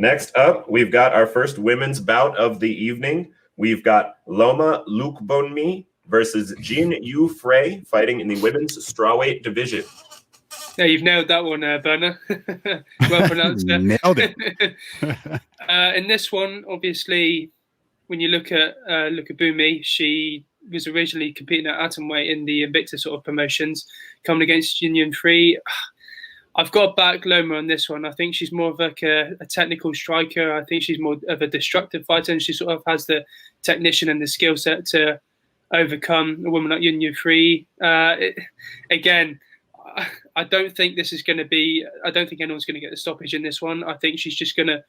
Next up, we've got our first women's bout of the evening. We've got Loma Lookboonmee versus Jinh Yu Frey fighting in the women's strawweight division. Yeah, you've nailed that one, Berner. Well pronounced. Nailed it. In this one, obviously, when you look at Lookboonmee, she was originally competing at atomweight in the Invicta sort of promotions, coming against Jinh Yu Frey. I've got back Loma on this one. I think she's more of like a technical striker. I think she's more of a destructive fighter, and she sort of has the technician and the skill set to overcome a woman like Jinh Yu Frey. Again, I don't think this is going to be. I don't think anyone's going to get the stoppage in this one. I think she's just going to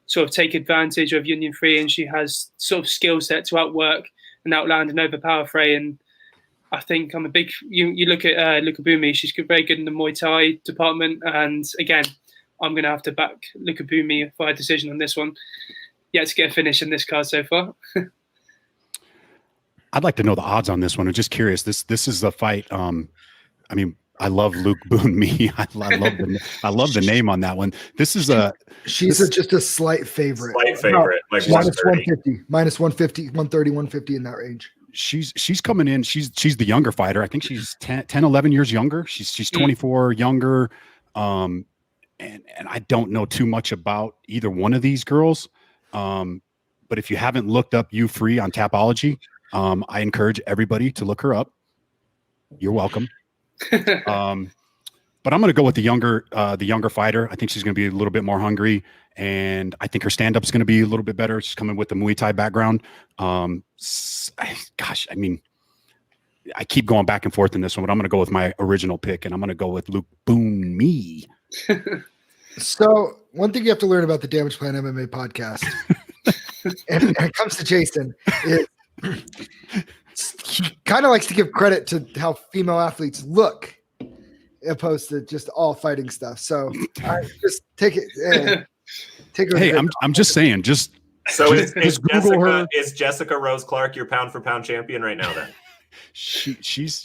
sort of take advantage of Jinh Yu Frey, and she has sort of skill set to outwork and outland and overpower Frey. And I think I'm a big. You look at Lookboonmee; she's very good in the Muay Thai department. And again, I'm going to have to back Lookboonmee for a decision on this one. Yet to get a finish in this card so far. I'd like to know the odds on this one. I'm just curious. This is the fight. I mean, I love Lookboonmee. I love the name on that one. This is just a slight favorite. Slight favorite, like minus 150, minus 150, 130, 150 in that range. She's coming in. She's the younger fighter. I think she's 10, 11 years younger. She's 24 younger. And I don't know too much about either one of these girls. But if you haven't looked up Yu Frey on Tapology, I encourage everybody to look her up. You're welcome. But I'm going to go with the younger fighter. I think she's going to be a little bit more hungry, and I think her stand-up is going to be a little bit better. She's coming with the Muay Thai background. Gosh, I mean, I keep going back and forth in this one, but I'm going to go with my original pick, and I'm going to go with Lookboonmee. So one thing you have to learn about the Damage Plan MMA podcast, and when it comes to Jason, is he kind of likes to give credit to how female athletes look, opposed to just all fighting stuff. So I just take it. Hey, I'm just saying. So is Jessica Rose Clark your pound for pound champion right now? Then she's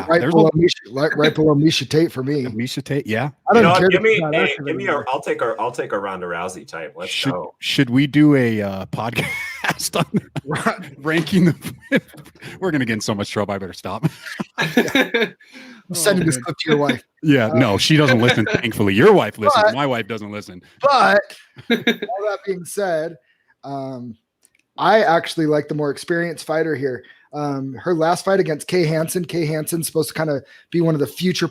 right below Misha Tate for me. Misha Tate, yeah. Give me I'll take a Ronda Rousey type. Let's go. Should we do a podcast on ranking the? We're gonna get in so much trouble. I better stop. I'm sending this clip to your wife. Yeah, no, she doesn't listen. Thankfully, your wife listens. My wife doesn't listen. But all that being said, I actually like the more experienced fighter here. Her last fight against Kay Hansen's supposed to kind of be one of the future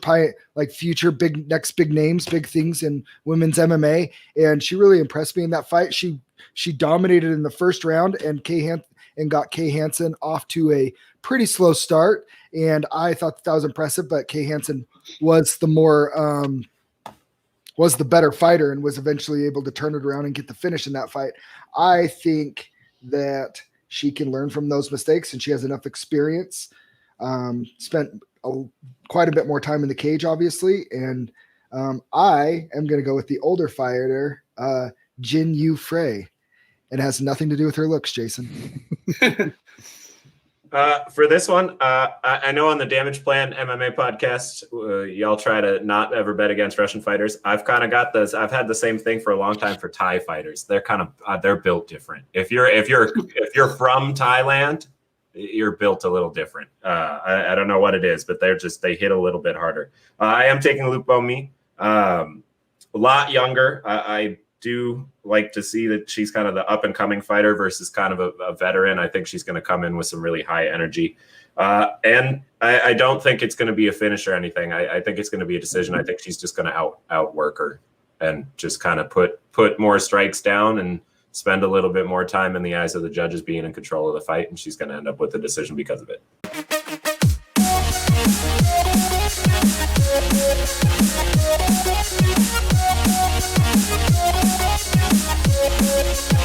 next big names, big things in women's MMA. And she really impressed me in that fight. She dominated in the first round and got Kay Hansen off to a pretty slow start. And I thought that was impressive, but Kay Hansen was the better fighter and was eventually able to turn it around and get the finish in that fight. I think that she can learn from those mistakes, and she has enough experience. Spent quite a bit more time in the cage, obviously, and I am going to go with the older fighter, Jinh Yu Frey. It has nothing to do with her looks, Jason. For this one, I know on the Damage Plan MMA podcast, y'all try to not ever bet against Russian fighters. I've kind of got this. I've had the same thing for a long time for Thai fighters. They're kind of they're built different. If you're from Thailand, you're built a little different. I don't know what it is, but they hit a little bit harder. I am taking Lookboonmee. A lot younger. I do like to see that she's kind of the up and coming fighter versus kind of a veteran. I think she's going to come in with some really high energy. And I don't think it's going to be a finish or anything. I think it's going to be a decision. I think she's just going to outwork her and just kind of put more strikes down and spend a little bit more time in the eyes of the judges being in control of the fight. And she's going to end up with the decision because of it.